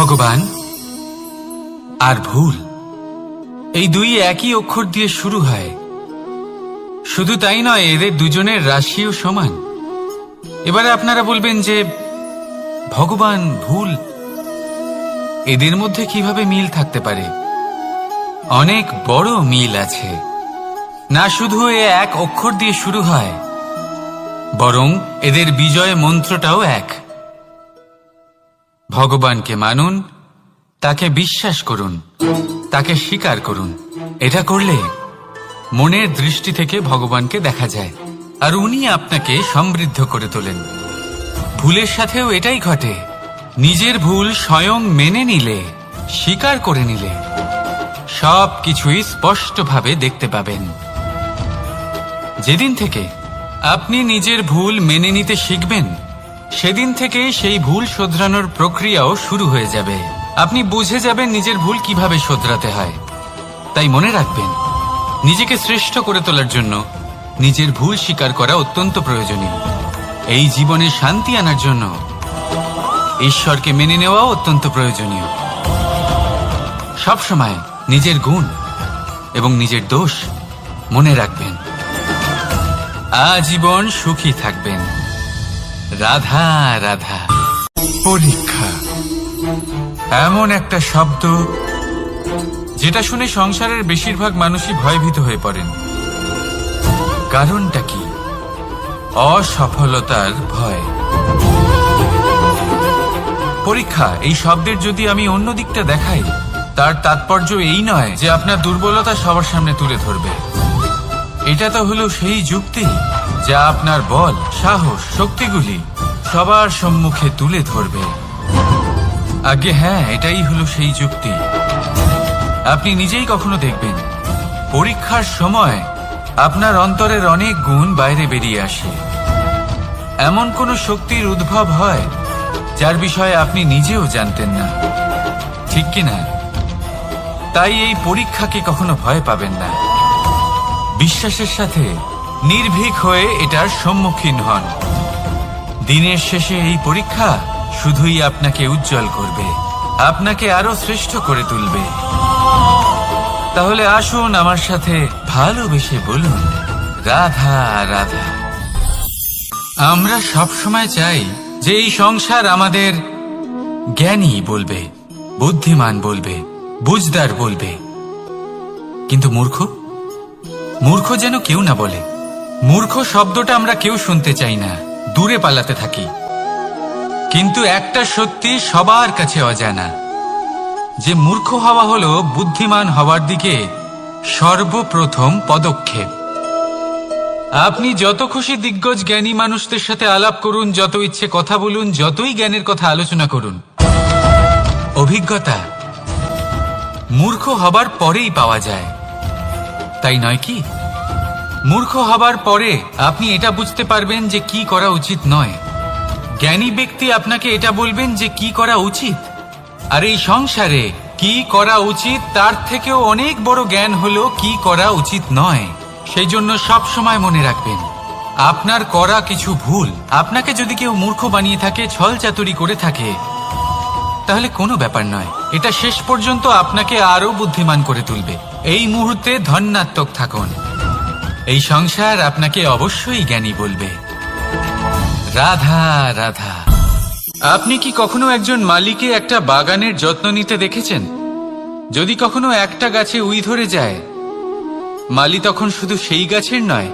ভগবান আর ভুল, এই দুই একই অক্ষর দিয়ে শুরু হয়। শুধু তাই নয়, এদের দুজনের রাশিও সমান। এবারে আপনারা বলবেন যে ভগবান, ভুল, এদের মধ্যে কিভাবে মিল থাকতে পারে? অনেক বড় মিল আছে। না শুধু এ এক অক্ষর দিয়ে শুরু হয়, বরং এদের বিজয় মন্ত্রটাও এক। ভগবানকে মানুন, তাকে বিশ্বাস করুন, তাকে স্বীকার করুন। এটা করলে মনের দৃষ্টি থেকে ভগবানকে দেখা যায়, আর উনি আপনাকে সমৃদ্ধ করে তোলেন। ভুলের সাথেও এটাই ঘটে। নিজের ভুল স্বয়ং মেনে নিলে, স্বীকার করে নিলে, সব কিছুই স্পষ্টভাবে দেখতে পাবেন। যেদিন থেকে আপনি নিজের ভুল মেনে নিতে শিখবেন, সেদিন থেকে সেই ভুল শোধরানোর প্রক্রিয়াও শুরু হয়ে যাবে। আপনি বুঝে যাবেন নিজের ভুল কিভাবে শোধরাতে হয়। তাই মনে রাখবেন, নিজেকে শ্রেষ্ঠ করে তোলার জন্য নিজের ভুল স্বীকার করা অত্যন্ত প্রয়োজনীয়। এই জীবনে শান্তি আনার জন্য ঈশ্বরকে মেনে নেওয়াও অত্যন্ত প্রয়োজনীয়। সবসময় নিজের গুণ এবং নিজের দোষ মনে রাখবেন। আজীবন সুখী থাকবেন। রাধা রাধা। পরীক্ষা এমন একটা শব্দ যেটা শুনে সংসারের বেশিরভাগ মানুষই ভয়ভীত হয়ে পড়েন। কারণটা কি? অসফলতার ভয়। পরীক্ষা এই শব্দের যদি আমি অন্য দিকটা দেখাই, তার তাৎপর্য এই নয় যে আপনার দুর্বলতা সবার সামনে তুলে ধরবে। এটা তো হলো সেই যুক্তি যা আপনার বল, সাহস, শক্তিগুলি সবার সম্মুখে তুলে ধরবে। আগে হ্যাঁ, এটাই হলো সেই যুক্তি। আপনি নিজেই কখনো দেখবেন, পরীক্ষার সময় আপনার অন্তরের অনেক গুণ বাইরে বেরিয়ে আসে। এমন কোনো শক্তির উদ্ভব হয় যার বিষয়ে আপনি নিজেও জানতেন না, ঠিক কিনা? তাই এই পরীক্ষাকে কখনো ভয় পাবেন না। বিশ্বাসের সাথে নির্ভীক হয়ে এটার সম্মুখীন হন। দিনের শেষে এই পরীক্ষা শুধুই আপনাকে উজ্জ্বল করবে, আপনাকে আরো শ্রেষ্ঠ করে তুলবে। তাহলে আসুন আমার সাথে ভালোবেসে বলুন, রাধা রাধা। আমরা সব সময় চাই যে এই সংসার আমাদের জ্ঞানী বলবে, বুদ্ধিমান বলবে, বুঝদার বলবে। কিন্তু মূর্খ, মূর্খ যেন কেউ না বলে। মূর্খ শব্দটা আমরা কেউ শুনতে চাই না, দূরে পালাতে থাকি। কিন্তু একটা সত্যি সবার কাছে অজানা, যে মূর্খ হওয়া হলো বুদ্ধিমান হওয়ার দিকে সর্বপ্রথম পদক্ষেপ। আপনি যত খুশি দিগ্গজ জ্ঞানী মানুষদের সাথে আলাপ করুন, যত ইচ্ছে কথা বলুন, যতই জ্ঞানের কথা আলোচনা করুন, অভিজ্ঞতা মূর্খ হবার পরেই পাওয়া যায়, তাই নয় কি? মূর্খ হবার পরে আপনি এটা বুঝতে পারবেন যে কি করা উচিত নয়। জ্ঞানী ব্যক্তি আপনাকে এটা বলবেন যে কি করা উচিত। আর এই সংসারে কি করা উচিত তার থেকেও অনেক বড় জ্ঞান হলো কি করা উচিত নয়। সেই জন্য সব সময় মনে রাখবেন, আপনার করা কিছু ভুল আপনাকে যদি কেউ মূর্খ বানিয়ে থাকে, ছল চাতুরি করে থাকে, তাহলে কোনো ব্যাপার নয়। এটা শেষ পর্যন্ত আপনাকে আরো বুদ্ধিমান করে তুলবে। এই মুহূর্তে ধন্যাত্মক থাকুন। এই সংসার আপনাকে অবশ্যই জ্ঞানী বলবে। রাধা রাধা। আপনি কি কখনো একজন মালিকে একটা বাগানের যত্ন নিতে দেখেছেন? যদি কখনো একটা গাছে উই ধরে যায়, মালি তখন শুধু সেই গাছের নয়,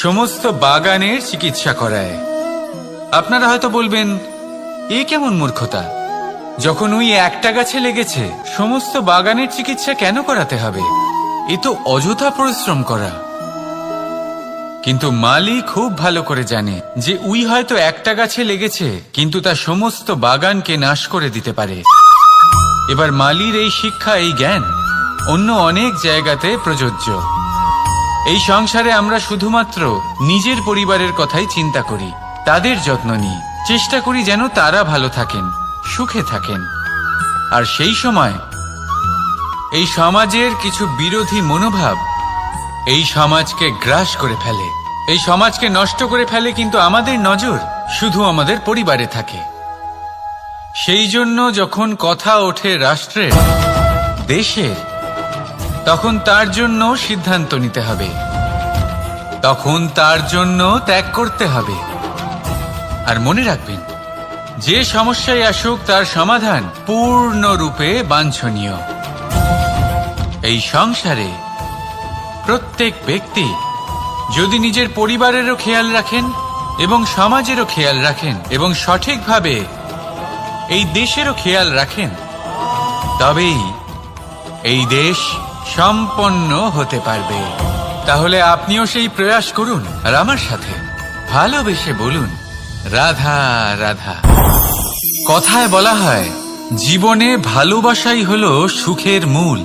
সমস্ত বাগানের চিকিৎসা করায়। আপনারা হয়তো বলবেন, এ কেমন মূর্খতা? যখন উই একটা গাছে লেগেছে, সমস্ত বাগানের চিকিৎসা কেন করাতে হবে? এ তো অযথা পরিশ্রম করা। কিন্তু মালি খুব ভালো করে জানে যে উই হয়তো একটা গাছে লেগেছে, কিন্তু তা সমস্ত বাগানকে নাশ করে দিতে পারে। এবার মালির এই শিক্ষা, এই জ্ঞান অন্য অনেক জায়গাতে প্রযোজ্য। এই সংসারে আমরা শুধুমাত্র নিজের পরিবারের কথাই চিন্তা করি, তাদের যত্ন নিই, চেষ্টা করি যেন তারা ভালো থাকেন, সুখে থাকেন। আর সেই সময় এই সমাজের কিছু বিরোধী মনোভাব এই সমাজকে গ্রাস করে ফেলে, এই সমাজকে নষ্ট করে ফেলে। কিন্তু আমাদের নজর শুধু আমাদের পরিবারে থাকে। সেই জন্য যখন কথা ওঠে রাষ্ট্রের, দেশের, তখন তার জন্য সিদ্ধান্ত নিতে হবে, তখন তার জন্য ত্যাগ করতে হবে। আর মনে রাখবেন, যে সমস্যায় আসুক তার সমাধান পূর্ণরূপে বাঞ্ছনীয়। এই সংসারে প্রত্যেক ব্যক্তি যদি নিজের পরিবারেরও খেয়াল রাখেন এবং সমাজেরও খেয়াল রাখেন এবং সঠিকভাবে এই দেশেরও খেয়াল রাখেন, তবেই এই দেশ সম্পন্ন হতে পারবে। তাহলে আপনিও সেই প্রয়াস করুন আর আমার সাথে ভালোবেসে বলুন, রাধা রাধা। কথায় বলা হয়, জীবনে ভালোবাসাই হলো সুখের মূল।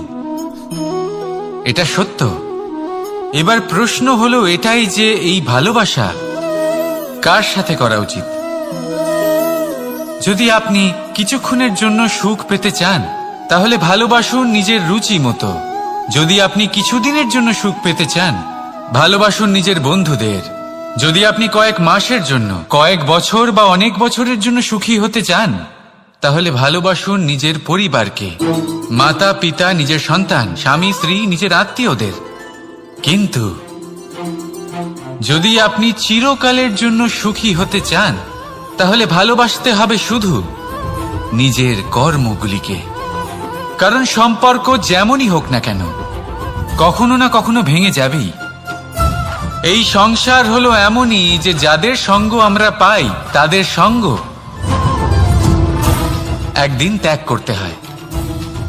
এটা সত্য। এবার প্রশ্ন হলো এটাই যে এই ভালোবাসা কার সাথে করা উচিত। যদি আপনি কিছুক্ষণের জন্য সুখ পেতে চান, তাহলে ভালোবাসুন নিজের রুচি মতো। যদি আপনি কিছুদিনের জন্য সুখ পেতে চান, ভালোবাসুন নিজের বন্ধুদের। যদি আপনি কয়েক মাসের জন্য, কয়েক বছর বা অনেক বছরের জন্য সুখী হতে চান, তাহলে ভালোবাসুন নিজের পরিবারকে, মাতা পিতা, নিজের সন্তান, স্বামী স্ত্রী, নিজের আত্মীয়দের। কিন্তু যদি আপনি চিরকালের জন্য সুখী হতে চান, তাহলে ভালোবাসতে হবে শুধু নিজের কর্মগুলিকে। কারণ সম্পর্ক যেমনই হোক না কেন, কখনো না কখনো ভেঙে যাবেই। এই সংসার হলো এমনই যে যাদের সঙ্গ আমরা পাই, তাদের সঙ্গ একদিন ত্যাগ করতে হয়।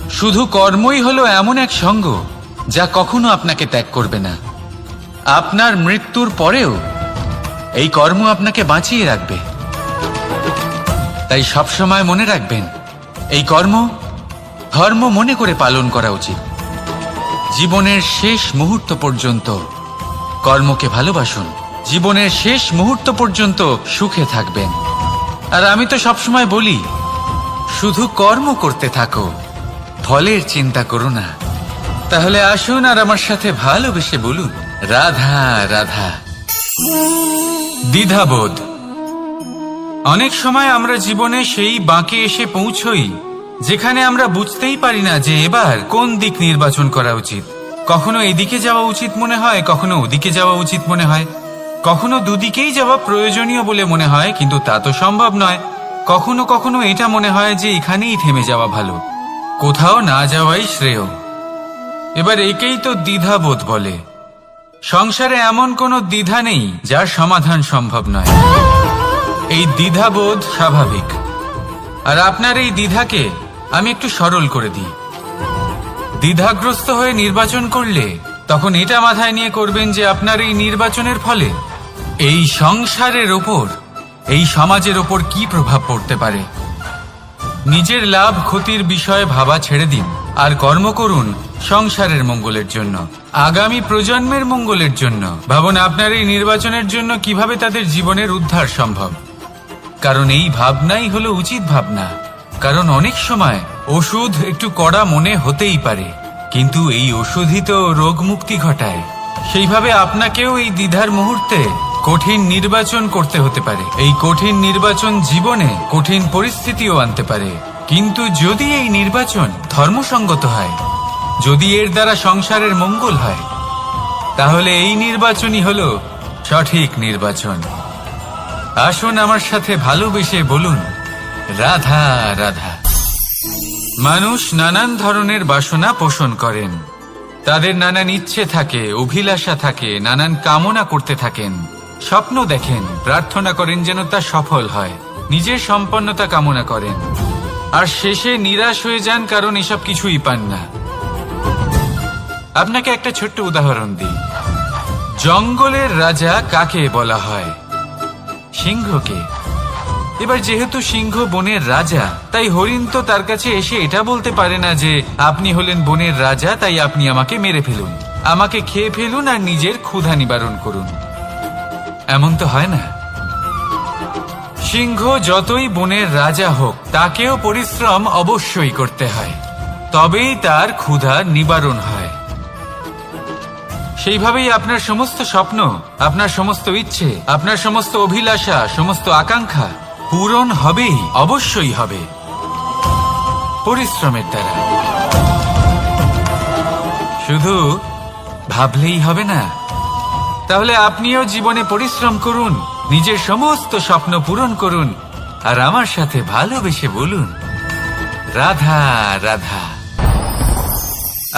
শুধু কর্মই হলো এমন এক সঙ্গ যা কখনো আপনাকে ত্যাগ করবে না। আপনার মৃত্যুর পরেও এই কর্ম আপনাকে বাঁচিয়ে রাখবে। তাই সবসময় মনে রাখবেন, এই কর্ম ধর্ম মনে করে পালন করা উচিত। জীবনের শেষ মুহূর্ত পর্যন্ত কর্মকে ভালোবাসুন। জীবনের শেষ মুহূর্ত পর্যন্ত সুখে থাকবেন। আর আমি তো সবসময় বলি, শুধু কর্ম করতে থাকো, ফলের চিন্তা করো না। তাহলে আসুন আর আমার সাথে ভালোবেসে বলুন, রাধা রাধা। দ্বিধাবোধ। অনেক সময় আমরা জীবনে সেই বাঁকে এসে পৌঁছই যেখানে আমরা বুঝতেই পারি না যে এবার কোন দিক নির্বাচন করা উচিত। কখনো এদিকে যাওয়া উচিত মনে হয়, কখনো ওদিকে যাওয়া উচিত মনে হয়, কখনো দুদিকেই যাওয়া প্রয়োজনীয় বলে মনে হয়, কিন্তু তা তো সম্ভব নয়। কখনো কখনো এটা মনে হয় যে এখানেই থেমে যাওয়া ভালো, কোথাও না যাওয়াই শ্রেয়। এবার একেই তো দ্বিধাবোধ বলে। সংসারে এমন কোনো দ্বিধা নেই যার সমাধান সম্ভব নয়। এই দ্বিধাবোধ স্বাভাবিক। আর আপনার এই দ্বিধাকে আমি একটু সরল করে দিই। দ্বিধাগ্রস্ত হয়ে নির্বাচন করলে তখন এটা মাথায় নিয়ে করবেন যে আপনার এই নির্বাচনের ফলে এই সংসারের ওপর, এই সমাজের ওপর কি প্রভাব পড়তে পারে। নিজের লাভ ক্ষতির বিষয়ে ভাবা ছেড়ে দিন আর কর্ম করুন সংসারের মঙ্গলের জন্য, আগামী প্রজন্মের মঙ্গলের জন্য। ভাবুন আপনার এই নির্বাচনের জন্য কিভাবে তাদের জীবনের উদ্ধার সম্ভব। কারণ এই ভাবনাই হলো উচিত ভাবনা। কারণ অনেক সময় ওষুধ একটু কড়া মনে হতেই পারে, কিন্তু এই ওষুধই তো রোগ মুক্তি ঘটায়। সেইভাবে আপনাকেও এই দ্বিধার মুহূর্তে কঠিন নির্বাচন করতে হতে পারে। এই কঠিন নির্বাচন জীবনে কঠিন পরিস্থিতিও আনতে পারে, কিন্তু যদি এই নির্বাচন ধর্মসঙ্গত হয়, যদি এর দ্বারা সংসারের মঙ্গল হয়, তাহলে এই নির্বাচনই হলো সঠিক নির্বাচন। আসুন আমার সাথে ভালোবেসে বলুন, রাধা রাধা। মানুষ নানান ধরনের বাসনা পোষণ করেন। তাদের নানান ইচ্ছে থাকে, অভিলাষা থাকে, নানান কামনা করতে থাকেন, স্বপ্ন দেখেন, প্রার্থনা করেন যেন তা সফল হয়, নিজের সম্পন্নতা কামনা করেন, আর শেষে নিরাশ হয়ে যান কারণ এসব কিছুই পান না। আপনাকে একটা ছোট্ট উদাহরণ দিই। জঙ্গলের রাজা কাকে বলা হয়? সিংহকে। এবার যেহেতু সিংহ বনের রাজা, তাই হরিণ তো তার কাছে এসে এটা বলতে পারে না যে আপনি হলেন বনের রাজা, তাই আপনি আমাকে মেরে ফেলুন, আমাকে খেয়ে ফেলুন আর নিজের ক্ষুধা নিবারণ করুন। এমন তো হয় না। সিংহ যতই বনের রাজা হোক, তাকেও পরিশ্রম অবশ্যই করতে হয়, তবেই তার ক্ষুধা নিবারণ হয়। সেইভাবেই আপনার সমস্ত স্বপ্ন, আপনার সমস্ত ইচ্ছে, আপনার সমস্ত অভিলাষা, সমস্ত আকাঙ্ক্ষা পূরণ হবেই, অবশ্যই হবে। পরিশ্রমের দ্বারা। শুধু ভাবলেই হবে না, তাহলে আপনিও জীবনে পরিশ্রম করুন, নিজের সমস্ত স্বপ্ন পূরণ করুন, আর আমার সাথে ভালোবেসে বলুন, রাধা রাধা।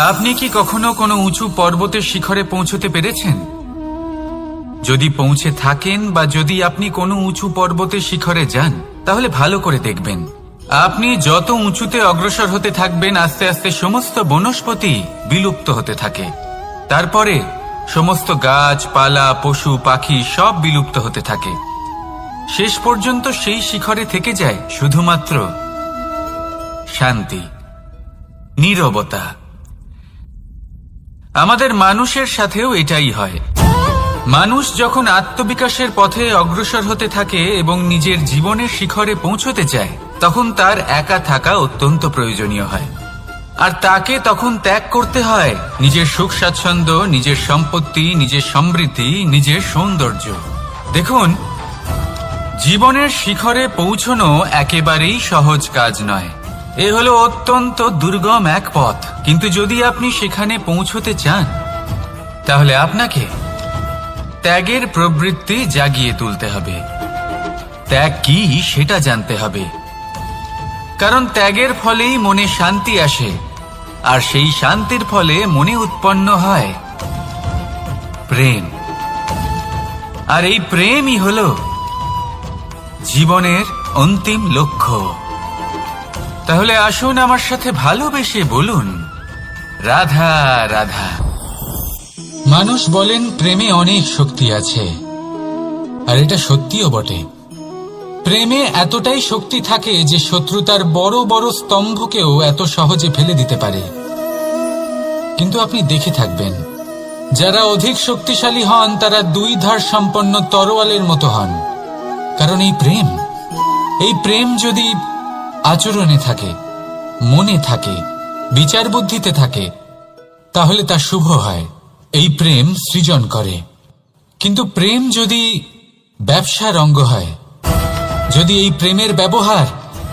আপনি কি কখনো কোনো উঁচু পর্বতের শিখরে পৌঁছতে পেরেছেন? যদি পৌঁছে থাকেন বা যদি আপনি কোনো উঁচু পর্বতের শিখরে যান, তাহলে ভালো করে দেখবেন, আপনি যত উঁচুতে অগ্রসর হতে থাকবেন আস্তে আস্তে সমস্ত বনস্পতি বিলুপ্ত হতে থাকে। তারপরে সমস্ত গাছপালা, পশু পাখি সব বিলুপ্ত হতে থাকে। শেষ পর্যন্ত সেই শিখরে থেকে যায় শুধুমাত্র শান্তি, নীরবতা। আমাদের মানুষের সাথেও এটাই হয়। মানুষ যখন আত্মবিকাশের পথে অগ্রসর হতে থাকে এবং নিজের জীবনের শিখরে পৌঁছতে চায়, তখন তার একা থাকা অত্যন্ত প্রয়োজনীয় হয়। আর তাকে তখন ত্যাগ করতে হয় নিজের সুখ স্বাচ্ছন্দ্য, নিজের সম্পত্তি, নিজের সমৃদ্ধি, নিজের সৌন্দর্য। দেখুন, জীবনের শিখরে পৌঁছনো একেবারেই সহজ কাজ নয়। এ হলো অত্যন্ত দুর্গম এক পথ। কিন্তু যদি আপনি সেখানে পৌঁছতে চান, তাহলে আপনাকে ত্যাগের প্রবৃত্তি জাগিয়ে তুলতে হবে। ত্যাগ কি সেটা জানতে হবে, কারণ ত্যাগের ফলেই মনে শান্তি আসে, আর সেই শান্তির ফলে মনে উৎপন্ন হয় প্রেম। আর এই প্রেমই হলো জীবনের অন্তিম লক্ষ্য। তাহলে আসুন আমার সাথে ভালোবেসে বলুন, রাধা রাধা। মানুষ বলেন প্রেমে অনেক শক্তি আছে, আর এটা সত্যিও বটে। প্রেমে এতটাই শক্তি থাকে যে শত্রুতার বড় বড় স্তম্ভকেও এত সহজে ফেলে দিতে পারে। কিন্তু আপনি দেখে থাকবেন, যারা অধিক শক্তিশালী হন তারা দুই ধার সম্পন্ন তরোয়ালের মতো হন। কারণ এই প্রেম যদি আচরণে থাকে, মনে থাকে, বিচার বুদ্ধিতে থাকে, তাহলে তা শুভ হয়। এই প্রেম সৃজন করে। কিন্তু প্রেম যদি ব্যবসার অঙ্গ হয়, যদি এই প্রেমের ব্যবহার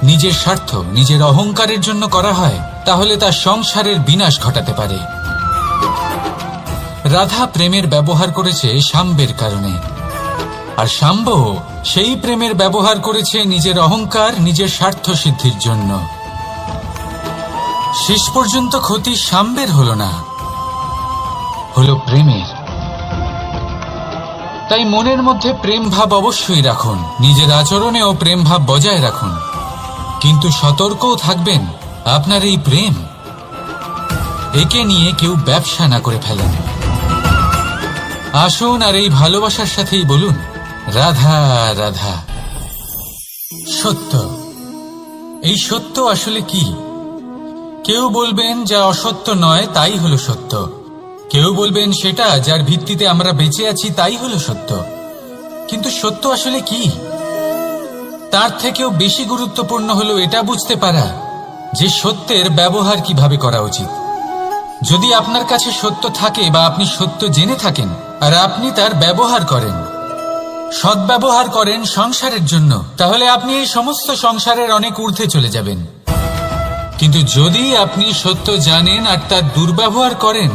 নিজের স্বার্থ, নিজের অহংকারের জন্য করা হয়, তাহলে তা সংসারের বিনাশ ঘটাতে পারে। রাধা প্রেমের ব্যবহার করেছে শাম্বের কারণে, আর শাম্ব সেই প্রেমের ব্যবহার করেছে নিজের অহংকার, নিজের স্বার্থ সিদ্ধির জন্য। শেষ পর্যন্ত ক্ষতি শাম্বের হলো না, হলো প্রেমের। তাই মনের মধ্যে প্রেম ভাব অবশ্যই রাখুন, নিজের আচরণেও প্রেম ভাব বজায় রাখুন, কিন্তু সতর্কও থাকবেন আপনার এই প্রেম, একে নিয়ে কেউ ব্যবসা না করে ফেলেন। আসুন আর এই ভালোবাসার সাথেই বলুন, রাধা রাধা। সত্য, এই সত্য আসলে কি? কেউ বলবেন যা অসত্য নয় তাই হলো সত্য, কেউ বলবেন সেটা যার ভিত্তিতে আমরা বেঁচে আছি তাই হলো সত্য। কিন্তু সত্য আসলে কি? তার থেকেও বেশি গুরুত্বপূর্ণ হলো এটা বুঝতে পারা যে সত্যের ব্যবহার কিভাবে করা উচিত। যদি আপনার কাছে সত্য থাকে বা আপনি সত্য জেনে থাকেন আর আপনি তার ব্যবহার করেন, সদ্ব্যবহার করেন সংসারের জন্য, তাহলে আপনি এই সমস্ত সংসারের অনেক ঊর্ধ্বে চলে যাবেন। কিন্তু যদি আপনি সত্য জানেন আর তার দুর্ব্যবহার করেন,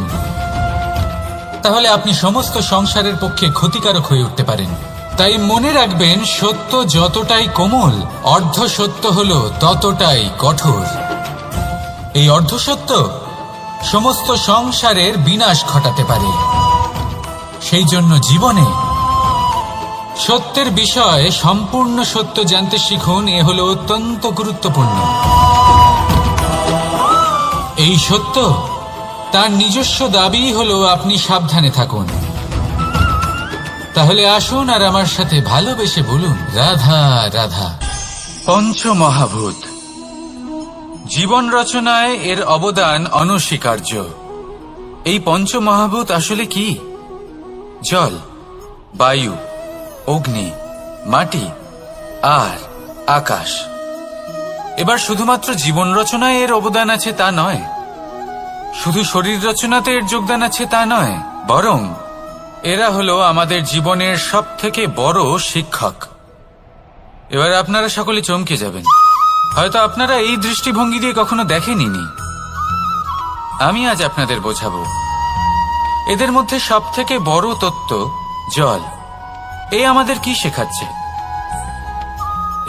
তাহলে আপনি সমস্ত সংসারের পক্ষে ক্ষতিকারক হয়ে উঠতে পারেন। তাই মনে রাখবেন, সত্য যতটাই কোমল, অর্ধ সত্য হলো ততটাই কঠোর। এই অর্ধ সত্য সমস্ত সংসারের বিনাশ ঘটাতে পারে। সেই জন্য জীবনে সত্যের বিষয়ে সম্পূর্ণ সত্য জানতে শিখুন। এ হলো অত্যন্ত গুরুত্বপূর্ণ। এই সত্য তার নিজস্ব দাবি হলো আপনি সাবধানে থাকুন। তাহলে আসুন আর আমার সাথে ভালোবেসে বলুন, রাধা রাধা। পঞ্চমহাভূত জীবন রচনায় এর অবদান অনস্বীকার্য। এই পঞ্চমহাভূত আসলে কি? জল, বায়ু, অগ্নি, মাটি আর আকাশ। এবার শুধুমাত্র জীবন রচনায় এর অবদান আছে তা নয়, শুধু শরীর রচনাতে এর যোগদান আছে তা নয়, বরং এরা হলো আমাদের জীবনের সবথেকে বড় শিক্ষক। এবার আপনারা সকলে চমকে যাবেন, হয়তো আপনারা এই দৃষ্টিভঙ্গি দিয়ে কখনো দেখেননি। আমি আজ আপনাদের বোঝাবো। এদের মধ্যে সব থেকে বড় তত্ত্ব জল। এ আমাদের কি শেখাচ্ছে?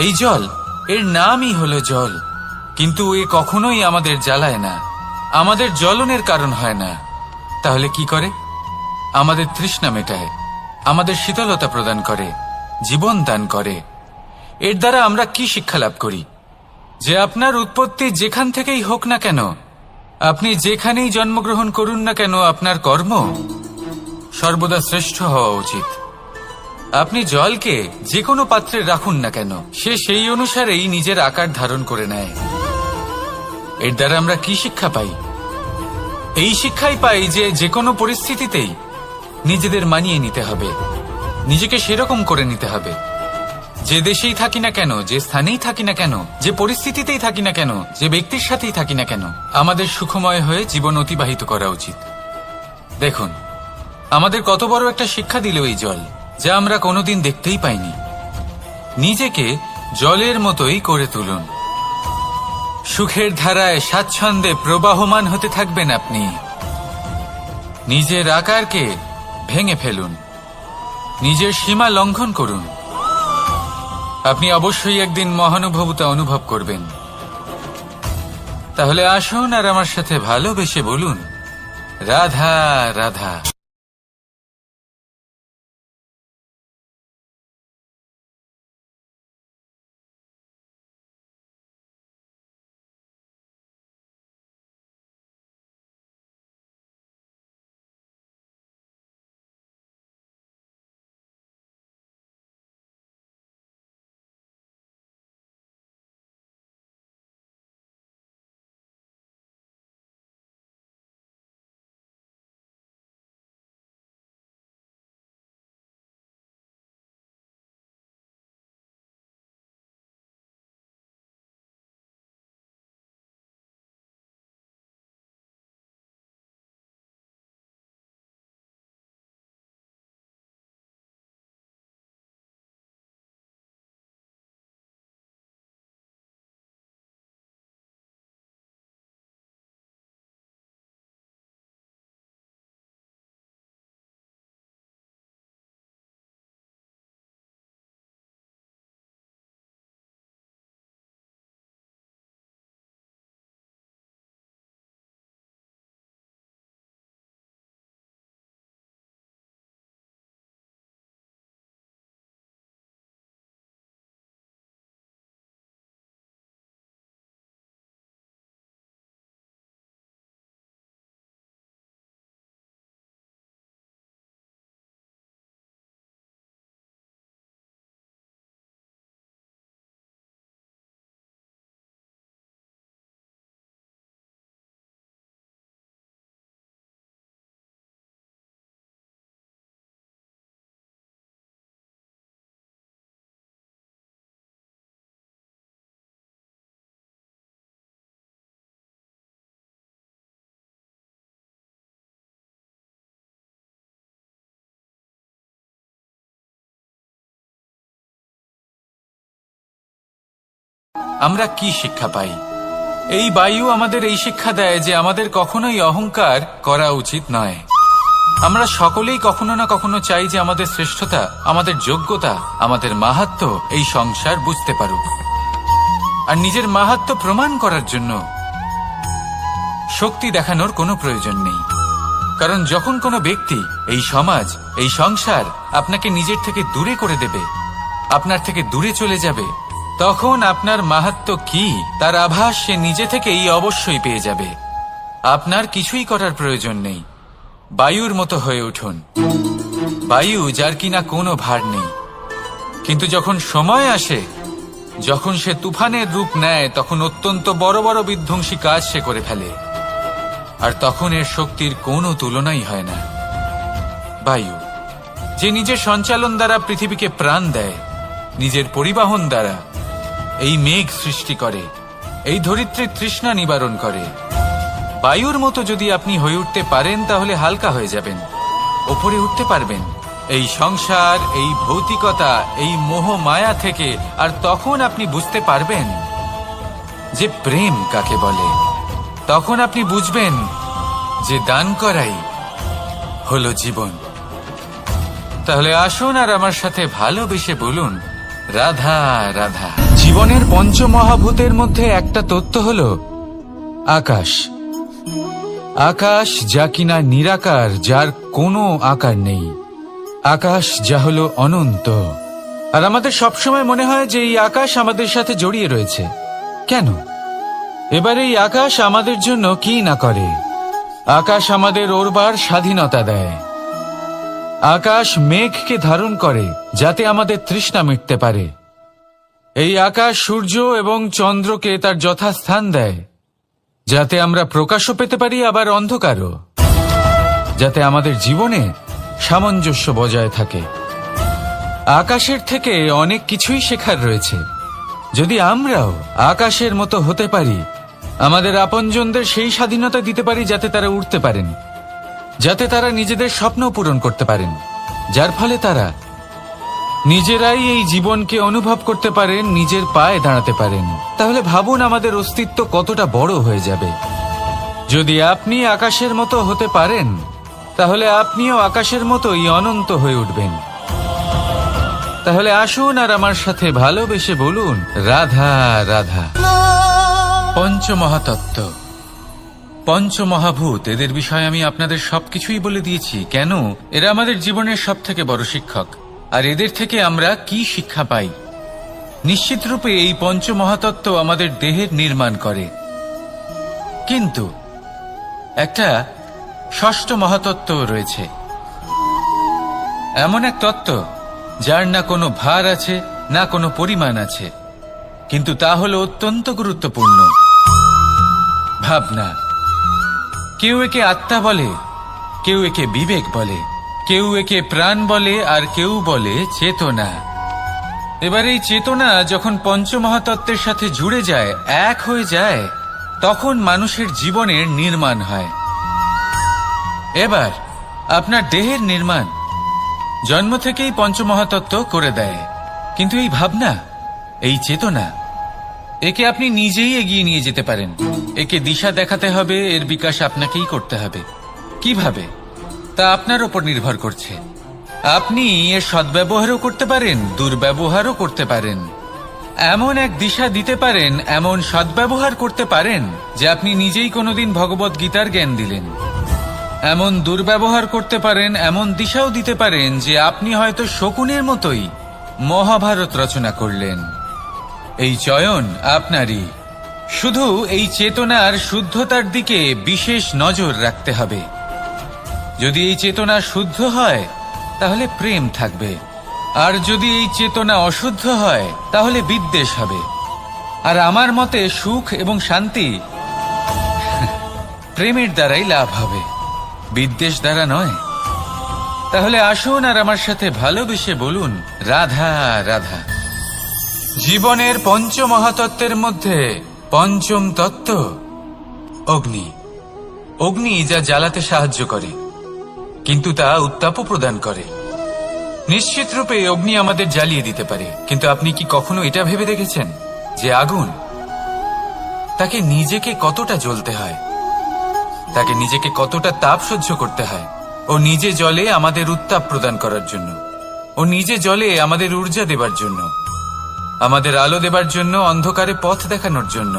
এই জল, এর নামই হলো জল, কিন্তু এ কখনোই আমাদের জ্বালায় না, আমাদের জ্বলনের কারণ হয় না। তাহলে কি করে? আমাদের তৃষ্ণা মেটায়, আমাদের শীতলতা প্রদান করে, জীবন দান করে। এর দ্বারা আমরা কি শিক্ষা লাভ করি? যে আপনার উৎপত্তি যেখান থেকেই হোক না কেন, আপনি যেখানেই জন্মগ্রহণ করুন না কেন, আপনার কর্ম সর্বদা শ্রেষ্ঠ হওয়া উচিত। আপনি জলকে যে কোনো পাত্রে রাখুন না কেন, সে সেই অনুসারেই নিজের আকার ধারণ করে নেয়। এর দ্বারা আমরা কি শিক্ষা পাই? এই শিক্ষাই পাই যে যে কোনো পরিস্থিতিতেই নিজেদের মানিয়ে নিতে হবে, নিজেকে সেরকম করে নিতে হবে। যে দেশেই থাকি না কেন, যে স্থানেই থাকি না কেন, যে পরিস্থিতিতেই থাকি না কেন, যে ব্যক্তির সাথেই থাকি না কেন, আমাদের সুখময় হয়ে জীবন অতিবাহিত করা উচিত। দেখুন, আমাদের কত বড় একটা শিক্ষা দিল এই জল, যা আমরা কোনোদিন দেখতেই পাইনি। নিজেকে জলের মতোই করে তুলুন। সুখের ধারায় স্বাচ্ছন্দ্যে প্রবাহমান হতে থাকবেন আপনি। নিজের আকারকে ভেঙে ফেলুন, নিজের সীমা লঙ্ঘন করুন। আপনি অবশ্যই একদিন মহানুভবতা অনুভব করবেন। তাহলে আসুন আর আমার সাথে ভালোবেসে বলুন, রাধা রাধা। আমরা কি শিক্ষা পাই? এই বায়ু আমাদের এই শিক্ষা দেয় যে আমাদের কখনোই অহংকার করা উচিত নয়। আমরা সকলেই কখনো না কখনো চাই যে আমাদের শ্রেষ্ঠতা, আমাদের যোগ্যতা, আমাদের মাহাত্ম্য এই সংসার বুঝতে পারুক। আর নিজের মাহাত্ম্য প্রমাণ করার জন্য শক্তি দেখানোর কোনো প্রয়োজন নেই। কারণ যখন কোনো ব্যক্তি, এই সমাজ, এই সংসার আপনাকে নিজের থেকে দূরে করে দেবে, আপনার থেকে দূরে চলে যাবে, তখন আপনার মাহাত্ম্য কি তার আভাস সে নিজে থেকেই অবশ্যই পেয়ে যাবে। আপনার কিছুই করার প্রয়োজন নেই। বায়ুর মতো হয়ে উঠুন। বায়ু যার কিনা কোনো ভার নেই, কিন্তু যখন সময় আসে, যখন সে তুফানের রূপ নেয়, তখন অত্যন্ত বড় বড় বিধ্বংসী কাজ সে করে ফেলে। আর তখন এর শক্তির কোনো তুলনাই হয় না। বায়ু, যে নিজের সঞ্চালন দ্বারা পৃথিবীকে প্রাণ দেয়, নিজের পরিবহন দ্বারা এই মেঘ সৃষ্টি করে, এই ধরিত্রীর তৃষ্ণা নিবারণ করে। বায়ুর মতো যদি আপনি হয়ে উঠতে পারেন, তাহলে হালকা হয়ে যাবেন, ওপরে উঠতে পারবেন এই সংসার, এই ভৌতিকতা, এই মোহ মায়া থেকে। আর তখন আপনি বুঝতে পারবেন যে প্রেম কাকে বলে। তখন আপনি বুঝবেন যে দান করাই হলো জীবন। তাহলে আসুন আর আমার সাথে ভালোবেসে বলুন, রাধা রাধা। জীবনের পঞ্চমহাভূতের মধ্যে একটা তত্ত্ব হলো আকাশ। আকাশ যা কিনা নিরাকার, যার কোনো আকার নেই। আকাশ যা হলো অনন্ত। আর আমাদের সবসময় মনে হয় যে এই আকাশ আমাদের সাথে জড়িয়ে রয়েছে। কেন? এবার এই আকাশ আমাদের জন্য কি না করে। আকাশ আমাদের ওড়বার স্বাধীনতা দেয়। আকাশ মেঘকে ধারণ করে যাতে আমাদের তৃষ্ণা মিটতে পারে। এই আকাশ সূর্য এবং চন্দ্রকে তার যথাস্থান দেয় যাতে আমরা প্রকাশও পেতে পারি, আবার অন্ধকারও, যাতে আমাদের জীবনে সামঞ্জস্য বজায় থাকে। আকাশের থেকে অনেক কিছুই শেখার রয়েছে। যদি আমরাও আকাশের মতো হতে পারি, আমাদের আপনজনদের সেই স্বাধীনতা দিতে পারি যাতে তারা উড়তে পারেন, যাতে তারা নিজেদের স্বপ্ন পূরণ করতে পারেন, যার ফলে তারা নিজেরাই এই জীবনকে অনুভব করতে পারেন, নিজের পায়ে দাঁড়াতে পারেন, তাহলে ভাবুন আমাদের অস্তিত্ব কতটা বড় হয়ে যাবে। যদি আপনি আকাশের মতো হতে পারেন, তাহলে আপনিও আকাশের মতোই অনন্ত হয়ে উঠবেন। তাহলে আসুন আর আমার সাথে ভালোবেসে বলুন, রাধা রাধা। পঞ্চমহাতত্ত্ব, পঞ্চমহাভূত, এদের বিষয়ে আমি আপনাদের সবকিছুই বলে দিয়েছি। কেন? এরা আমাদের জীবনের সব থেকে বড় শিক্ষক। আর এদের থেকে আমরা কি শিক্ষা পাই? নিশ্চিত রূপে এই পঞ্চমহাতত্ত্ব আমাদের দেহের নির্মাণ করে, কিন্তু একটা ষষ্ঠ মহাতত্ত্ব রয়েছে। এমন এক তত্ত্ব যার না কোনো ভার আছে, না কোনো পরিমাণ আছে, কিন্তু তা হলো অত্যন্ত গুরুত্বপূর্ণ। ভাবনা। কেউ একে আত্মা বলে, কেউ একে বিবেক বলে, কেউ একে প্রাণ বলে, আর কেউ বলে চেতনা। এবার এই চেতনা যখন পঞ্চমহাতত্ত্বের সাথে জুড়ে যায়, এক হয়ে যায়, তখন মানুষের জীবনের নির্মাণ হয়। এবার আপনার দেহের নির্মাণ জন্ম থেকেই পঞ্চমহাতত্ত্ব করে দেয়, কিন্তু এই ভাবনা, এই চেতনা, একে আপনি নিজেই এগিয়ে নিয়ে যেতে পারেন। একে দিশা দেখাতে হবে, এর বিকাশ আপনাকেই করতে হবে। কিভাবে? তা আপনার ওপর নির্ভর করছে। আপনি এর সদ্ব্যবহারও করতে পারেন, দুর্ব্যবহারও করতে পারেন। এমন এক দিশা দিতে পারেন, এমন সদ্ব্যবহার করতে পারেন যে আপনি নিজেই কোনোদিন ভগবত গীতার জ্ঞান দিলেন। এমন দুর্ব্যবহার করতে পারেন, এমন দিশাও দিতে পারেন যে আপনি হয়তো শকুনের মতোই মহাভারত রচনা করলেন। এই চয়ন আপনারই। শুধু এই চেতনার শুদ্ধতার দিকে বিশেষ নজর রাখতে হবে। যদি এই চেতনা শুদ্ধ হয়, তাহলে প্রেম থাকবে, আর যদি এই চেতনা অশুদ্ধ হয়, তাহলে বিদ্বেষ হবে। আর আমার মতে সুখ এবং শান্তি প্রেমের দ্বারাই লাভ হবে, বিদ্বেষ দ্বারা নয়। তাহলে আসুন আর আমার সাথে ভালোবেসে বলুন, রাধা রাধা। জীবনের পঞ্চমহাতত্ত্বের মধ্যে পঞ্চম তত্ত্ব অগ্নি। অগ্নি যা জ্বালাতে সাহায্য করে, কিন্তু তা উত্তাপও প্রদান করে। নিশ্চিত রূপে অগ্নি আমাদের জ্বালিয়ে দিতে পারে, কিন্তু আপনি কি কখনো এটা ভেবে দেখেছেন যে আগুন, তাকে নিজেকে কতটা জ্বলতে হয়, তাকে নিজেকে কতটা তাপ সহ্য করতে হয়? ও নিজে জ্বলে আমাদের উত্তাপ প্রদান করার জন্য, ও নিজে জ্বলে আমাদের ঊর্জা দেবার জন্য, আমাদের আলো দেবার জন্য, অন্ধকারে পথ দেখানোর জন্য,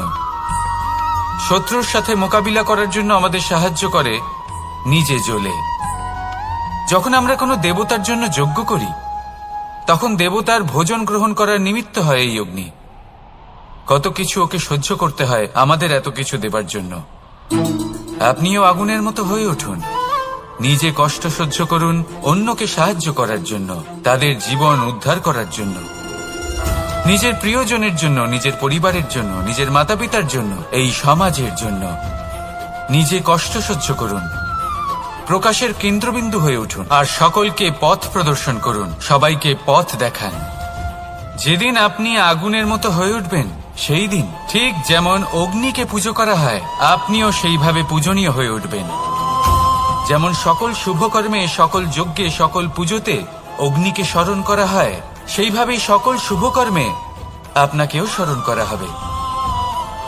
শত্রুর সাথে মোকাবিলা করার জন্য আমাদের সাহায্য করে, নিজে জ্বলে। যখন আমরা কোনো দেবতার জন্য যজ্ঞ করি, তখন দেবতার ভোজন গ্রহণ করার নিমিত্ত হয় এই অগ্নি। কত কিছু ওকে সহ্য করতে হয় আমাদের এত কিছু দেবার জন্য। আপনিও আগুনের মতো হয়ে উঠুন, নিজে কষ্ট সহ্য করুন অন্যকে সাহায্য করার জন্য, তাদের জীবন উদ্ধার করার জন্য, নিজের প্রিয়জনের জন্য, নিজের পরিবারের জন্য, নিজের মাতা পিতার জন্য, এই সমাজের জন্য। নিজে কষ্ট সহ্য করুন, প্রকাশের কেন্দ্রবিন্দু হয়ে উঠুন, আর সকলকে পথ প্রদর্শন করুন, সবাইকে পথ দেখান। যেদিন আপনি আগুনের মতো হয়ে উঠবেন, সেই দিন ঠিক যেমন অগ্নিকে পুজো করা হয়, আপনিও সেইভাবে পূজনীয় হয়ে উঠবেন। যেমন সকল শুভকর্মে, সকল যজ্ঞে, সকল পুজোতে অগ্নিকে স্মরণ করা হয়, সেইভাবেই সকল শুভকর্মে আপনাকেও স্মরণ করা হবে।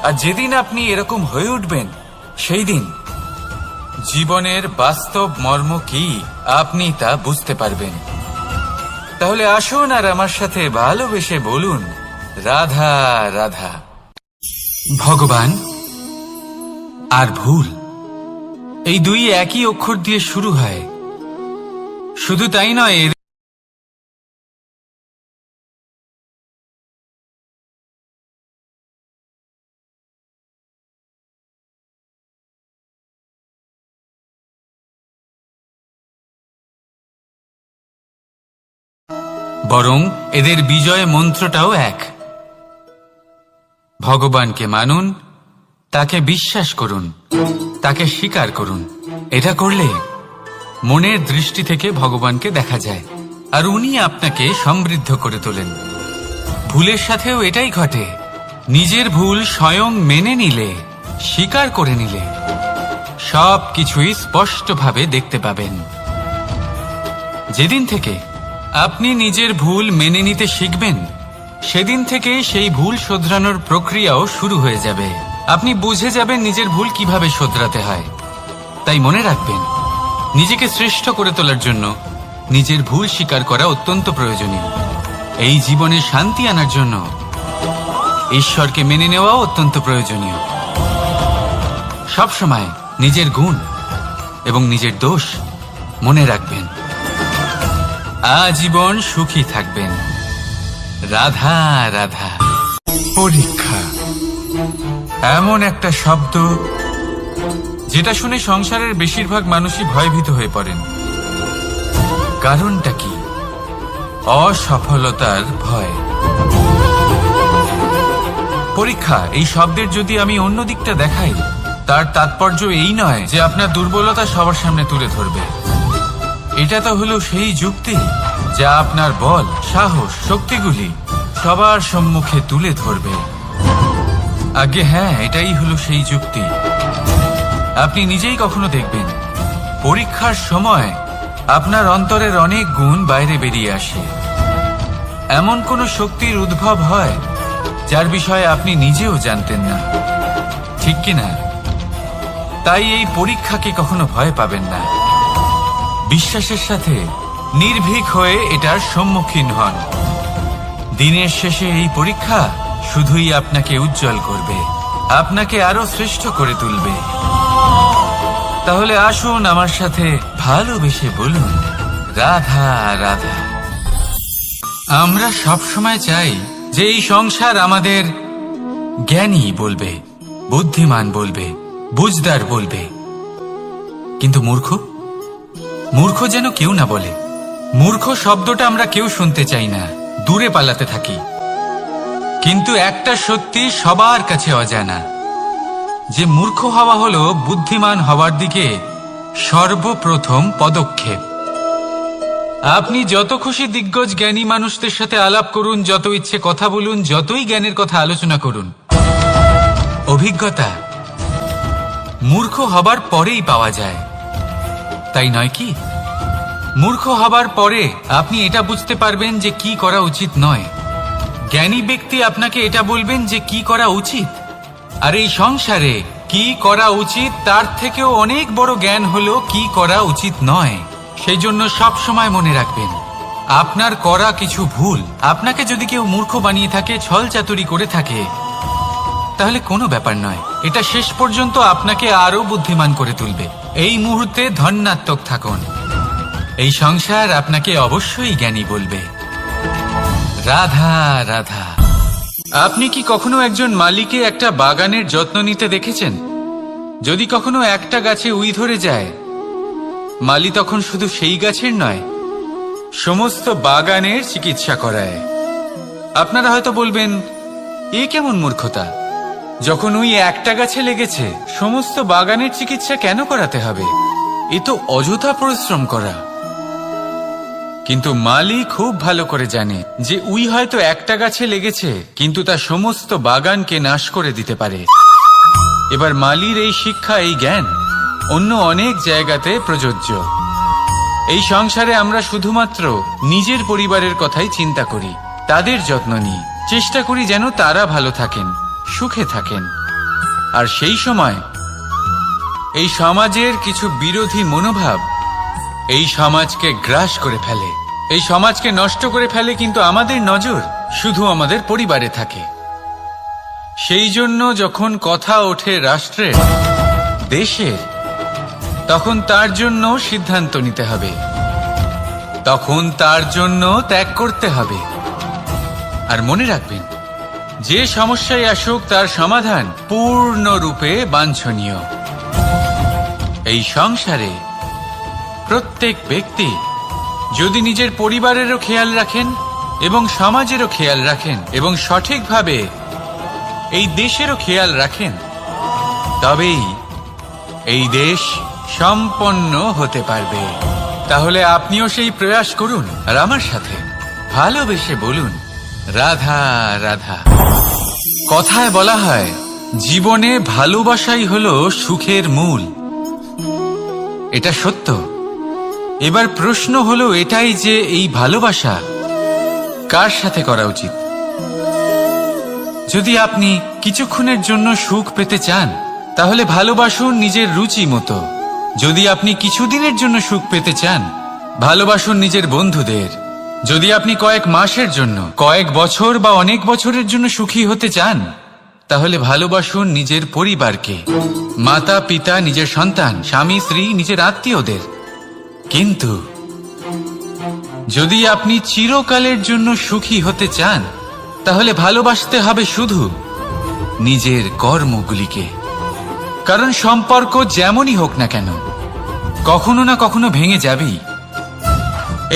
আর যেদিন আপনি এরকম হয়ে উঠবেন, সেই দিন জীবনের বাস্তব মর্ম কি আপনি তা বুঝতে পারবেন। তাহলে আসুন আর আমার সাথে ভালোবেসে বলুন, রাধা রাধা। ভগবান আর ভুল, এই দুই একই অক্ষর দিয়ে শুরু হয়। শুধু তাই নয়, বরং এদের বিজয় মন্ত্রটাও এক। ভগবানকে মানুন, তাকে বিশ্বাস করুন, তাকে স্বীকার করুন। এটা করলে মনের দৃষ্টি থেকে ভগবানকে দেখা যায়, আর উনি আপনাকে সমৃদ্ধ করে তোলেন। ভুলের সাথেও এটাই ঘটে। নিজের ভুল স্বয়ং মেনে নিলে, স্বীকার করে নিলে সব কিছুই স্পষ্টভাবে দেখতে পাবেন। যেদিন থেকে আপনি নিজের ভুল মেনে নিতে শিখবেন, সেদিন থেকে সেই ভুল শোধরানোর প্রক্রিয়াও শুরু হয়ে যাবে। আপনি বুঝে যাবেন নিজের ভুল কিভাবে শোধরাতে হয়। তাই মনে রাখবেন, নিজেকে শ্রেষ্ঠ করে তোলার জন্য নিজের ভুল স্বীকার করা অত্যন্ত প্রয়োজনীয়। এই জীবনে শান্তি আনার জন্য ঈশ্বরকে মেনে নেওয়াও অত্যন্ত প্রয়োজনীয়। সবসময় নিজের গুণ এবং নিজের দোষ মনে রাখবেন। আজীবন সুখী থাকবেন। রাধা রাধা। পরীক্ষা এমন একটা শব্দ যেটা শুনে সংসারের বেশিরভাগ মানুষই ভয়ভীত হয়ে পড়েন। কারণটা কি? অসফলতার ভয়। পরীক্ষা এই শব্দের যদি আমি অন্য দিকটা দেখাই, তার তাৎপর্য এই নয় যে আপনার দুর্বলতা সবার সামনে তুলে ধরবে। এটা তো হলো সেই যুক্তি যা আপনার বল, সাহস, শক্তিগুলি সবার সম্মুখে তুলে ধরবে। আগে হ্যাঁ, এটাই হলো সেই যুক্তি। আপনি নিজেই কখনো দেখবেন, পরীক্ষার সময় আপনার অন্তরের অনেক গুণ বাইরে বেরিয়ে আসে। এমন কোন শক্তির উদ্ভব হয় যার বিষয়ে আপনি নিজেও জানতেন না, ঠিক কিনা? তাই এই পরীক্ষাকে কখনো ভয় পাবেন না। বিশ্বাসের সাথে নির্ভীক হয়ে এটার সম্মুখীন হন। দিনের শেষে এই পরীক্ষা শুধুই আপনাকে উজ্জ্বল করবে, আপনাকে আরো শ্রেষ্ঠ করে তুলবে। তাহলে আসুন আমার সাথে ভালোবেসে বলুন, রাধা রাধা। আমরা সব সময় চাই যে এই সংসার আমাদের জ্ঞানী বলবে, বুদ্ধিমান বলবে, বুঝদার বলবে, কিন্তু মূর্খ মূর্খ যেন কেউ না বলে। মূর্খ শব্দটা আমরা কেউ শুনতে চাই না, দূরে পালাতে থাকি। কিন্তু একটা সত্যি সবার কাছে অজানা, যে মূর্খ হওয়া হলো বুদ্ধিমান হওয়ার দিকে সর্বপ্রথম পদক্ষেপ। আপনি যত খুশি দিগ্গজ জ্ঞানী মানুষদের সাথে আলাপ করুন, যত ইচ্ছে কথা বলুন, যতই জ্ঞানের কথা আলোচনা করুন, অভিজ্ঞতা মূর্খ হবার পরেই পাওয়া যায়, তাই নয় কি? মূর্খ হবার পরে আপনি এটা বুঝতে পারবেন যে কি করা উচিত নয়। জ্ঞানী ব্যক্তি আপনাকে এটা বলবেন যে কি করা উচিত। আর এই সংসারে কি করা উচিত তার থেকেও অনেক বড় জ্ঞান হলো কি করা উচিত নয়। সেই জন্য সব সময় মনে রাখবেন, আপনার করা কিছু ভুল আপনাকে যদি কেউ মূর্খ বানিয়ে থাকে, ছল চাতুরি করে থাকে, তাহলে কোনো ব্যাপার নয়। এটা শেষ পর্যন্ত আপনাকে আরো বুদ্ধিমান করে তুলবে। এই মুহূর্তে ধন্যাত্মক থাকুন। এই সংসার আপনাকে অবশ্যই জ্ঞানী বলবে। রাধা রাধা। আপনি কি কখনো একজন মালিকে একটা বাগানের যত্ন নিতে দেখেছেন? যদি কখনো একটা গাছে উই ধরে যায়, মালি তখন শুধু সেই গাছের নয়, সমস্ত বাগানের চিকিৎসা করায়। আপনারা হয়তো বলবেন, এ কেমন মূর্খতা? যখন উই একটা গাছে লেগেছে, সমস্ত বাগানের চিকিৎসা কেন করাতে হবে? এ তো অযথা পরিশ্রম করা। কিন্তু মালি খুব ভালো করে জানে যে উই হয়তো একটা গাছে লেগেছে, কিন্তু তা সমস্ত বাগানকে নাশ করে দিতে পারে। এবার মালির এই শিক্ষা, এই জ্ঞান অন্য অনেক জায়গাতে প্রযোজ্য। এই সংসারে আমরা শুধুমাত্র নিজের পরিবারের কথাই চিন্তা করি, তাদের যত্ন নিই, চেষ্টা করি যেন তারা ভালো থাকেন, সুখে থাকেন। আর সেই সময় এই সমাজের কিছু বিরোধী মনোভাব এই সমাজকে গ্রাস করে ফেলে, এই সমাজকে নষ্ট করে ফেলে, কিন্তু আমাদের নজর শুধু আমাদের পরিবারে থাকে। সেই জন্য যখন কথা ওঠে রাষ্ট্রের, দেশের, তখন তার জন্য সিদ্ধান্ত নিতে হবে, তখন তার জন্য ত্যাগ করতে হবে। আর মনে রাখবেন, যে সমস্যায় আসুক তার সমাধান পূর্ণরূপে বাঞ্ছনীয়। এই সংসারে প্রত্যেক ব্যক্তি যদি নিজের পরিবারেরও খেয়াল রাখেন এবং সমাজেরও খেয়াল রাখেন এবং সঠিকভাবে এই দেশেরও খেয়াল রাখেন, তবেই এই দেশ সম্পন্ন হতে পারবে। তাহলে আপনিও সেই প্রয়াস করুন আর আমার সাথে ভালোবেসে বলুন, রাধা রাধা। কথায় বলা হয়, জীবনে ভালোবাসাই হলো সুখের মূল। এটা সত্য। এবার প্রশ্ন হলো এটাই যে এই ভালোবাসা কার সাথে করা উচিত। যদি আপনি কিছুক্ষণের জন্য সুখ পেতে চান, তাহলে ভালোবাসুন নিজের রুচি মতো। যদি আপনি কিছুদিনের জন্য সুখ পেতে চান, ভালোবাসুন নিজের বন্ধুদের। যদি আপনি কয়েক মাসের জন্য, কয়েক বছর বা অনেক বছরের জন্য সুখী হতে চান, তাহলে ভালোবাসুন নিজের পরিবারকে, মাতা পিতা, নিজের সন্তান, স্বামী স্ত্রী, নিজের আত্মীয়দের। কিন্তু যদি আপনি চিরকালের জন্য সুখী হতে চান, তাহলে ভালোবাসতে হবে শুধু নিজের কর্মগুলিকে। কারণ সম্পর্ক যেমনই হোক না কেন, কখনো না কখনো ভেঙে যাবেই।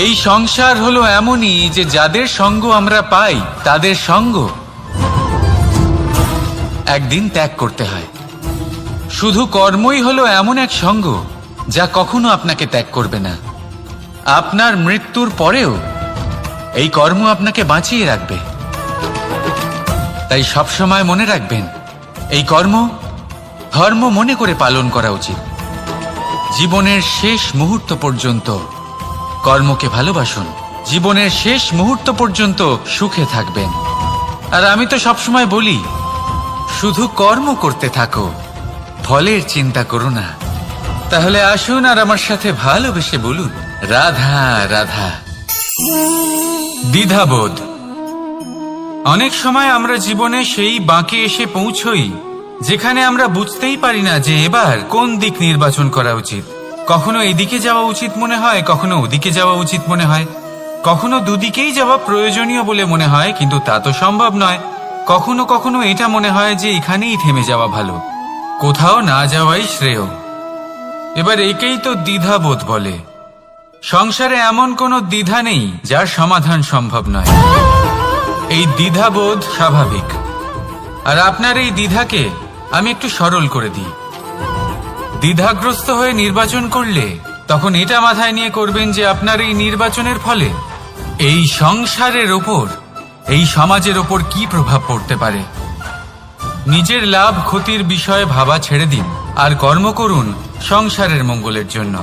এই সংসার হলো এমনই যে যাদের সঙ্গ আমরা পাই, তাদের সঙ্গ একদিন ত্যাগ করতে হয়। শুধু কর্মই হলো এমন এক সঙ্গ যা কখনো আপনাকে ত্যাগ করবে না। আপনার মৃত্যুর পরেও এই কর্ম আপনাকে বাঁচিয়ে রাখবে। তাই সবসময় মনে রাখবেন, এই কর্ম ধর্ম মনে করে পালন করা উচিত। জীবনের শেষ মুহূর্ত পর্যন্ত কর্মকে ভালোবাসুন, জীবনের শেষ মুহূর্ত পর্যন্ত সুখে থাকবেন। আর আমি তো সবসময় বলি, শুধু কর্ম করতে থাকো, ফলের চিন্তা করো না। তাহলে আসুন আর আমার সাথে ভালোবেসে বলুন, রাধা রাধা। দ্বিধাবোধ। অনেক সময় আমরা জীবনে সেই বাঁকে এসে পৌঁছই যেখানে আমরা বুঝতেই পারি না যে এবার কোন দিক নির্বাচন করা উচিত। কখনো এদিকে যাওয়া উচিত মনে হয়, কখনো ওদিকে যাওয়া উচিত মনে হয়, কখনো দুদিকেই যাওয়া প্রয়োজনীয় বলে মনে হয়, কিন্তু তা তো সম্ভব নয়। কখনো কখনো এটা মনে হয় যে এখানেই থেমে যাওয়া ভালো, কোথাও না যাওয়াই শ্রেয়। এবার একেই তো দ্বিধাবোধ বলে। সংসারে এমন কোনো দ্বিধা নেই যার সমাধান সম্ভব নয়। এই দ্বিধাবোধ স্বাভাবিক। আর আপনার এই দ্বিধাকে আমি একটু সরল করে দিই। দ্বিধাগ্রস্ত হয়ে নির্বাচন করলে তখন এটা মাথায় নিয়ে করবেন যে আপনার এই নির্বাচনের ফলে এই সংসারের ওপর, এই সমাজের ওপর কি প্রভাব পড়তে পারে। নিজের লাভ ক্ষতির বিষয়ে ভাবা ছেড়ে দিন আর কর্ম করুন সংসারের মঙ্গলের জন্য,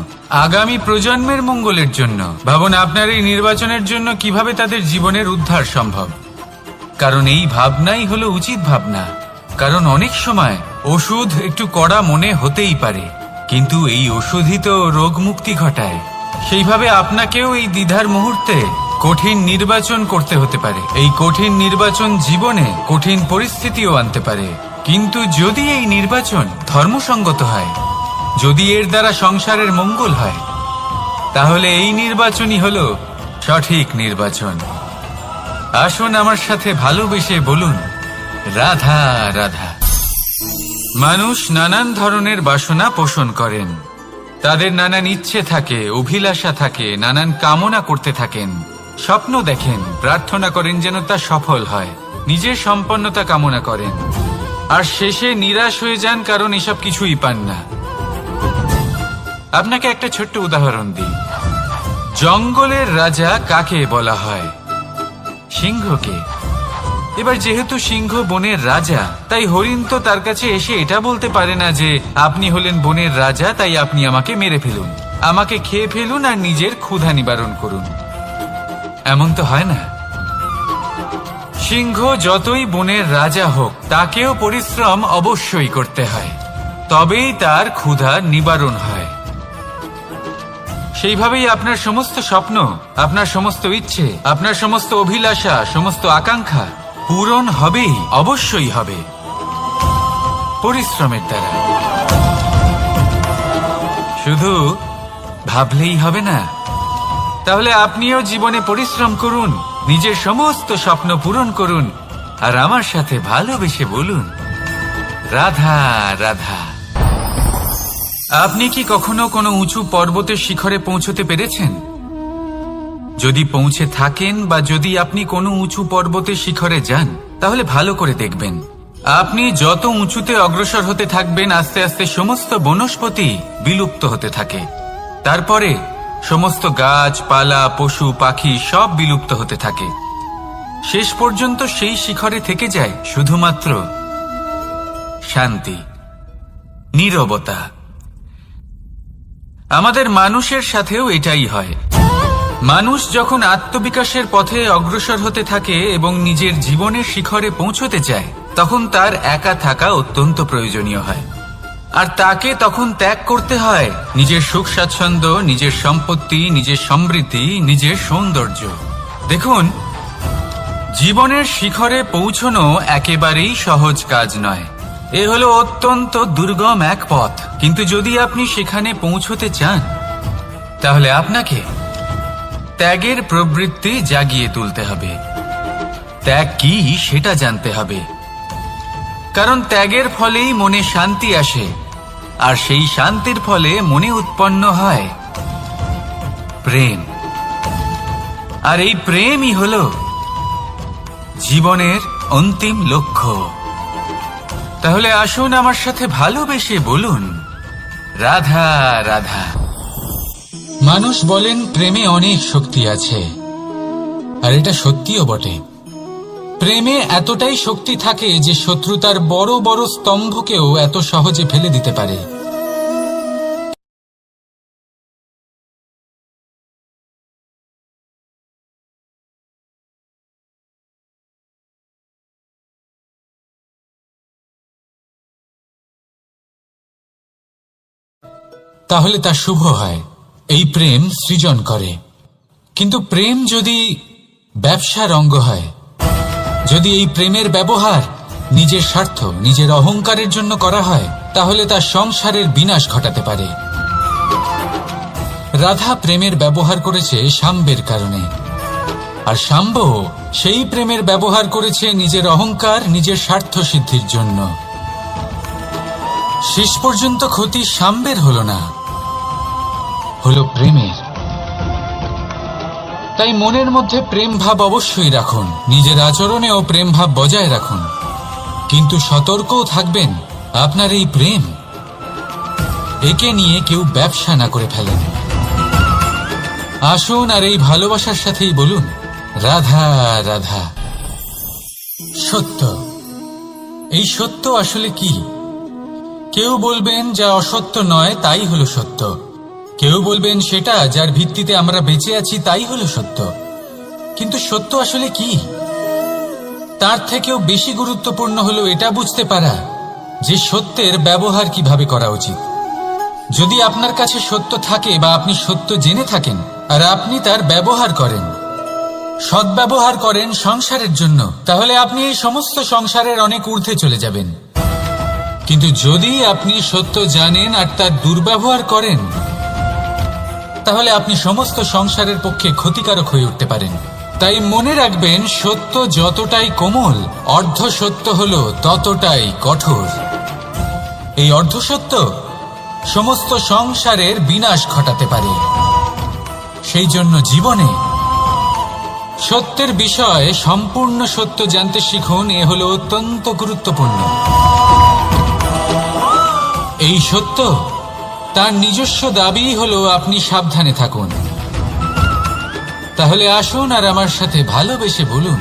আগামী প্রজন্মের মঙ্গলের জন্য। ভাবুন আপনার এই নির্বাচনের জন্য কিভাবে তাদের জীবনের উদ্ধার সম্ভব। কারণ এই ভাবনাই হলো উচিত ভাবনা। কারণ অনেক সময় ওষুধ একটু কড়া মনে হতেই পারে, কিন্তু এই ওষুধই তো রোগ মুক্তি ঘটায়। সেইভাবে আপনাকেও এই দ্বিধার মুহূর্তে কঠিন নির্বাচন করতে হতে পারে। এই কঠিন নির্বাচন জীবনে কঠিন পরিস্থিতিও আনতে পারে, কিন্তু যদি এই নির্বাচন ধর্মসঙ্গত হয়, যদি এর দ্বারা সংসারের মঙ্গল হয়, তাহলে এই নির্বাচনই হলো সঠিক নির্বাচন। আসুন আমার সাথে ভালোবেসে বলুন, রাধা রাধা। মানুষ নানান ধরনের বাসনা পোষণ করেন। তাদের নানান ইচ্ছে থাকে, অভিলাষা থাকে, নানান কামনা করতে থাকেন, স্বপ্ন দেখেন, প্রার্থনা করেন যেন তা সফল হয়, নিজের সম্পন্নতা কামনা করেন, আর শেষে নিরাশ হয়ে যান কারণ এসব কিছুই পান না। আপনাকে একটা ছোট্ট উদাহরণ দিই। জঙ্গলের রাজা কাকে বলা হয়? সিংহকে। এবার যেহেতু সিংহ বনের রাজা, তাই হরিণ তো তার কাছে এসে এটা বলতে পারে না যে আপনি হলেন বনের রাজা, তাই আপনি আমাকে মেরে ফেলুন, আমাকে খেয়ে ফেলুন আর নিজের ক্ষুধা নিবারণ করুন। এমন তো হয় না। সিংহ যতই বনের রাজা হোক, তাকেও পরিশ্রম অবশ্যই করতে হয়, তবেই তার ক্ষুধা নিবারণ হয়। সেইভাবেই আপনার সমস্ত স্বপ্ন, আপনার সমস্ত ইচ্ছে, আপনার সমস্ত অভিলাষা, সমস্ত আকাঙ্ক্ষা পূরণ হবেই, অবশ্যই হবে, পরিশ্রমের দ্বারা। শুধু ভাবলেই হবে না। তাহলে আপনিও জীবনে পরিশ্রম করুন, নিজের সমস্ত স্বপ্ন পূরণ করুন, আর আমার সাথে ভালোবেসে বলুন, রাধা রাধা। আপনি কি কখনো কোনো উঁচু পর্বতের শিখরে পৌঁছতে পেরেছেন? যদি পৌঁছে থাকেন বা যদি আপনি কোনো উঁচু পর্বতের শিখরে যান, তাহলে ভালো করে দেখবেন, আপনি যত উঁচুতে অগ্রসর হতে থাকবেন, আস্তে আস্তে সমস্ত বনস্পতি বিলুপ্ত হতে থাকে। তারপরে সমস্ত গাছপালা, পশু পাখি সব বিলুপ্ত হতে থাকে। শেষ পর্যন্ত সেই শিখরে থেকে যায় শুধুমাত্র শান্তি, নীরবতা। আমাদের মানুষের সাথেও এটাই হয়। মানুষ যখন আত্মবিকাশের পথে অগ্রসর হতে থাকে এবং নিজের জীবনের শিখরে পৌঁছতে চায়, তখন তার একা থাকা অত্যন্ত প্রয়োজনীয় হয়। আর তাকে তখন ত্যাগ করতে হয় নিজের সুখ স্বাচ্ছন্দ্য, নিজের সম্পত্তি, নিজের সমৃদ্ধি, নিজের সৌন্দর্য। দেখুন, জীবনের শিখরে পৌঁছনো একেবারেই সহজ কাজ নয়। এ হলো অত্যন্ত দুর্গম এক পথ। কিন্তু যদি আপনি সেখানে পৌঁছতে চান, তাহলে আপনাকে ত্যাগের প্রবৃত্তি জাগিয়ে তুলতে হবে। ত্যাগ কি সেটা জানতে হবে, কারণ ত্যাগের ফলেই মনে শান্তি আসে, আর সেই শান্তির ফলে মনে উৎপন্ন হয় প্রেম। আর এই প্রেমই হলো জীবনের অন্তিম লক্ষ্য। তাহলে আসুন আমার সাথে ভালোবেসে বলুন, রাধা রাধা। মানুষ বলেন প্রেমে অনেক শক্তি আছে, আর এটা সত্যিও বটে। প্রেমে এতটাই শক্তি থাকে যে শত্রুতার বড় বড় স্তম্ভকেও এত সহজে ফেলে দিতে পারে। তাহলে তা শুভ হয়। এই প্রেম সৃজন করে। কিন্তু প্রেম যদি ব্যবসার অঙ্গ হয়, যদি এই প্রেমের ব্যবহার নিজের স্বার্থ, নিজের অহংকারের জন্য করা হয়, তাহলে তা সংসারের বিনাশ ঘটাতে পারে। রাধা প্রেমের ব্যবহার করেছে শাম্বের কারণে, আর শাম্ব সেই প্রেমের ব্যবহার করেছে নিজের অহংকার, নিজের স্বার্থ সিদ্ধির জন্য। শেষ পর্যন্ত ক্ষতি শাম্বের হলো না, হলো প্রেমের। তাই মনের মধ্যে প্রেম ভাব অবশ্যই রাখুন, নিজের আচরণেও প্রেম ভাব বজায় রাখুন, কিন্তু সতর্কও থাকবেন আপনার এই প্রেম, একে নিয়ে কেউ ব্যবসা না করে ফেলেন। আসুন আর এই ভালোবাসার সাথেই বলুন, রাধা রাধা। সত্য, এই সত্য আসলে কি? কেউ বলবেন যা অসত্য নয় তাই হলো সত্য, কেউ বলবেন সেটা যার ভিত্তিতে আমরা বেঁচে আছি তাই হলো সত্য। কিন্তু সত্য আসলে কি? তার থেকেও বেশি গুরুত্বপূর্ণ হলো এটা বুঝতে পারা যে সত্যের ব্যবহার কিভাবে করা উচিত। যদি আপনার কাছে সত্য থাকে বা আপনি সত্য জেনে থাকেন আর আপনি তার ব্যবহার করেন, সদ্ব্যবহার করেন সংসারের জন্য, তাহলে আপনি এই সমস্ত সংসারের অনেক ঊর্ধ্বে চলে যাবেন। কিন্তু যদি আপনি সত্য জানেন আর তার দুর্ব্যবহার করেন, তাহলে আপনি সমস্ত সংসারের পক্ষে ক্ষতিকারক হয়ে উঠতে পারেন। তাই মনে রাখবেন, সত্য যতটাই কোমল, অর্ধ সত্য হলো ততটাই কঠোর। এই অর্ধ সত্য সমস্ত সংসারের বিনাশ ঘটাতে পারে। সেই জন্য জীবনে সত্যের বিষয়ে সম্পূর্ণ সত্য জানতে শিখুন। এ হলো অত্যন্ত গুরুত্বপূর্ণ। এই সত্য তার নিজস্ব দাবি হলো আপনি সাবধানে থাকুন। তাহলে আসুন আর আমার সাথে ভালোবেসে বলুন,